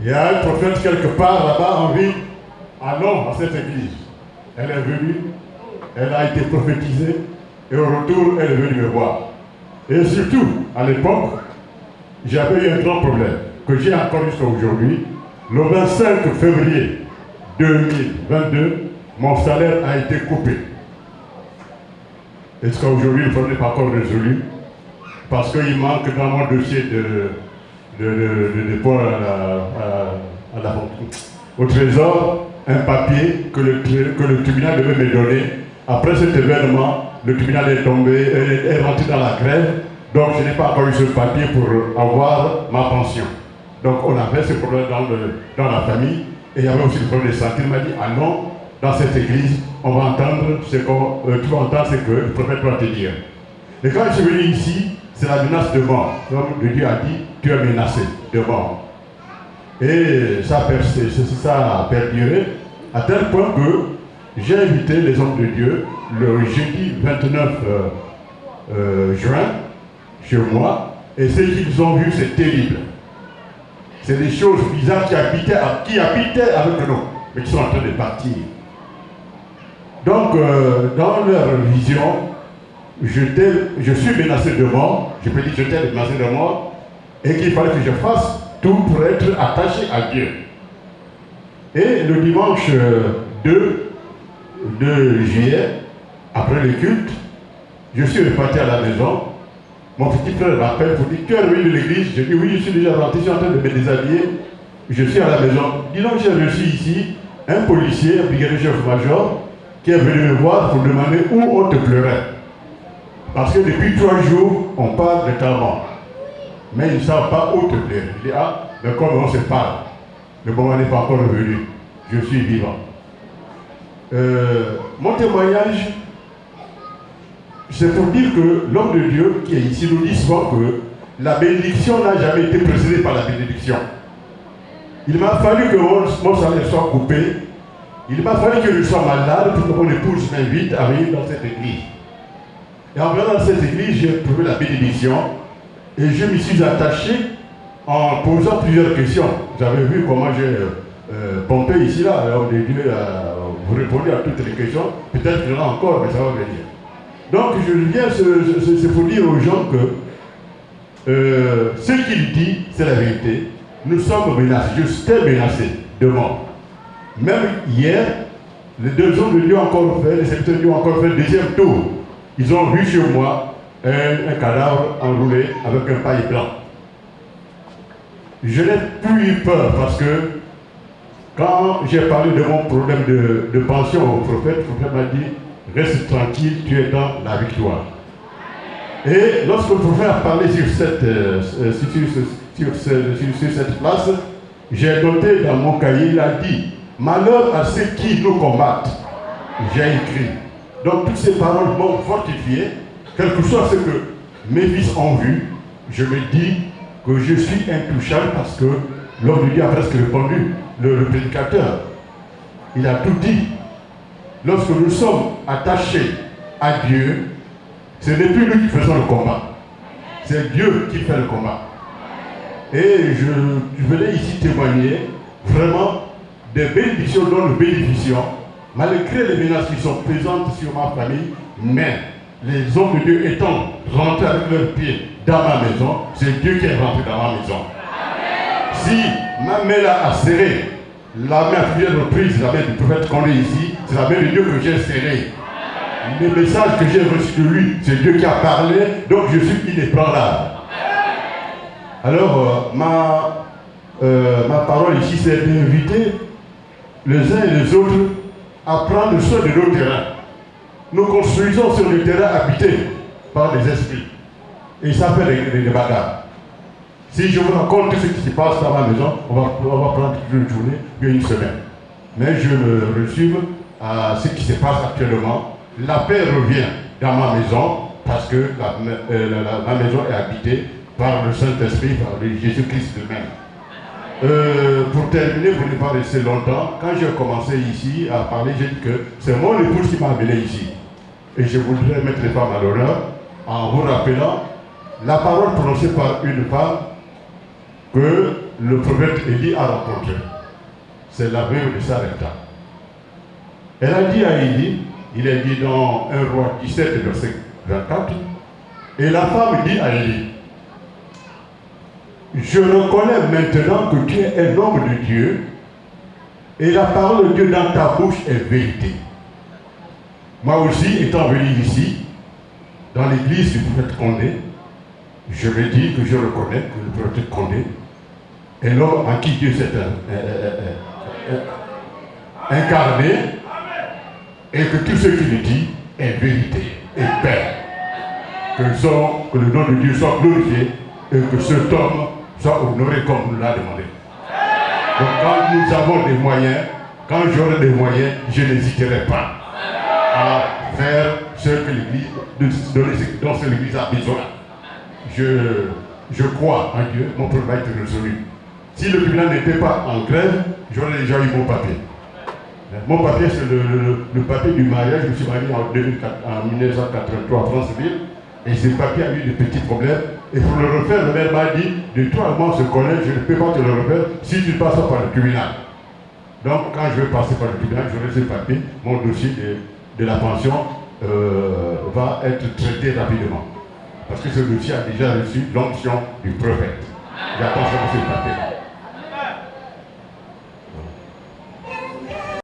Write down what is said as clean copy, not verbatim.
Il y a un prophète quelque part là-bas en ville, ah non, à cette église. Elle est venue, elle a été prophétisée, et au retour, elle est venue me voir. Et surtout, à l'époque, j'avais eu un grand problème, que j'ai encore jusqu'à aujourd'hui. Le 25 février 2022, mon salaire a été coupé. Et jusqu'à aujourd'hui, le problème n'est pas encore résolu, parce qu'il manque dans mon dossier de dépôt au trésor un papier que le tribunal devait me donner. Après cet événement, le tribunal est rentré dans la grève, donc je n'ai pas encore eu ce papier pour avoir ma pension. Donc on avait ce problème dans la famille, et il y avait aussi le problème de santé. Il m'a dit, ah non, dans cette église, on va entendre tu vas entendre ce que le prophète va te dire. Et quand je suis venu ici, c'est la menace de mort. L'homme de Dieu a dit, tu es menacé de mort. Et ça a perduré à tel point que j'ai invité les hommes de Dieu le jeudi 29 juin chez moi, et ce qu'ils ont vu, c'est terrible. C'est des choses bizarres qui habitaient avec nous, mais qui sont en train de partir. Donc, dans leur vision, je suis menacé de mort, je peux dire que j'étais menacé de mort, et qu'il fallait que je fasse tout pour être attaché à Dieu. Et le dimanche 2 juillet, après le culte, je suis reparti à la maison. Mon petit frère m'appelle pour dire, tu es revenu de l'église? Je dis oui, je suis déjà rentré, je suis en train de me déshabiller. Je suis à la maison. Dis donc, j'ai reçu ici un policier, un brigadier chef-major, qui est venu me voir pour demander où on te pleurait. Parce que depuis 3 jours, on parle de ta mort. Mais ils ne savent pas où te pleurer. Je dis, ah, mais comme on se parle, le moment n'est pas encore revenu. Je suis vivant. Mon témoignage, c'est pour dire que l'homme de Dieu qui est ici nous dit souvent que la bénédiction n'a jamais été précédée par la bénédiction. Il m'a fallu que mon salaire soit coupé. Il m'a fallu que je sois malade pour que mon épouse m'invite à venir dans cette église. Et en venant dans cette église, j'ai trouvé la bénédiction et je m'y suis attaché en posant plusieurs questions. Vous avez vu comment j'ai pompé ici, là, l'homme de Dieu, vous répondez à toutes les questions. Peut-être qu'il y en a encore, mais ça va venir. Donc je viens, c'est pour dire aux gens que ce qu'il dit, c'est la vérité. Nous sommes menacés, j'étais menacé de mort. Même hier, les 2 hommes de Dieu ont encore fait, les serviteurs de Dieu ont encore fait le 2e tour. Ils ont vu chez moi un cadavre enroulé avec un paille blanc. Je n'ai plus eu peur parce que quand j'ai parlé de mon problème de pension au prophète, le prophète m'a dit, reste tranquille, tu es dans la victoire. Et lorsque le prophète a parlé sur cette place, j'ai noté dans mon cahier, il a dit, malheur à ceux qui nous combattent. J'ai écrit. Donc toutes ces paroles m'ont fortifié, quel que soit ce que mes fils ont vu, je me dis que je suis intouchable parce que l'homme de Dieu a presque répondu, le prédicateur. Il a tout dit. Lorsque nous sommes attachés à Dieu, ce n'est plus nous qui faisons le combat. C'est Dieu qui fait le combat. Et je venais ici témoigner vraiment des bénédictions dont nous bénéficions, malgré les menaces qui sont présentes sur ma famille, mais les hommes de Dieu étant rentrés avec leurs pieds dans ma maison, c'est Dieu qui est rentré dans ma maison. Si ma main là a serré, la main à plusieurs reprises, la main du prophète qu'on est ici, c'est la main de Dieu que j'ai serrée. Les messages que j'ai reçus de lui, c'est Dieu qui a parlé, donc je suis inébranlable. Alors, ma parole ici, c'est d'inviter les uns et les autres à prendre soin de nos terrains. Nous construisons sur des terrains habités par des esprits. Et ça fait des bagarres. Si je vous raconte ce qui se passe dans ma maison, on va prendre une journée, puis une semaine. Mais je me résume à ce qui se passe actuellement. La paix revient dans ma maison parce que ma maison est habitée par le Saint-Esprit, par Jésus-Christ lui-même. Pour terminer, pour ne pas rester longtemps, quand j'ai commencé ici à parler, j'ai dit que c'est mon épouse qui m'a amené ici. Et je voudrais mettre les femmes à l'honneur en vous rappelant la parole prononcée par une femme que le prophète Élie a rencontré. C'est la veuve de Sarepta. Elle a dit à Élie, il est dit dans 1 Roi 17, verset 24, et la femme dit à Élie, je reconnais maintenant que tu es un homme de Dieu, et la parole de Dieu dans ta bouche est vérité. Moi aussi, étant venu ici, dans l'église du prophète Condé, je me dis que je reconnais que le prophète Condé est l'homme en qui Dieu s'est incarné, et que tout ce qu'il dit est vérité et paix. Que le nom de Dieu soit glorifié et que cet homme soit honoré comme nous l'a demandé. Donc quand nous avons des moyens, quand j'aurai des moyens, je n'hésiterai pas à faire ce que l'Église, dont l'Église a besoin. Je crois en Dieu, mon problème va être résolu. Si le tribunal n'était pas en grève, j'aurais déjà eu mon papier. Mon papier, c'est le papier du mariage. Je me suis marié en 1983 à Franceville. Et ce papier a eu de petits problèmes. Et pour le refaire, le maire m'a dit, de toi à moi, ce collège, je ne peux pas te le refaire si tu ne passes pas par le tribunal. Donc, quand je vais passer par le tribunal, j'aurai ce papier, mon dossier de la pension va être traité rapidement. Parce que ce dossier a déjà reçu l'onction du prophète. J'attends ce papier.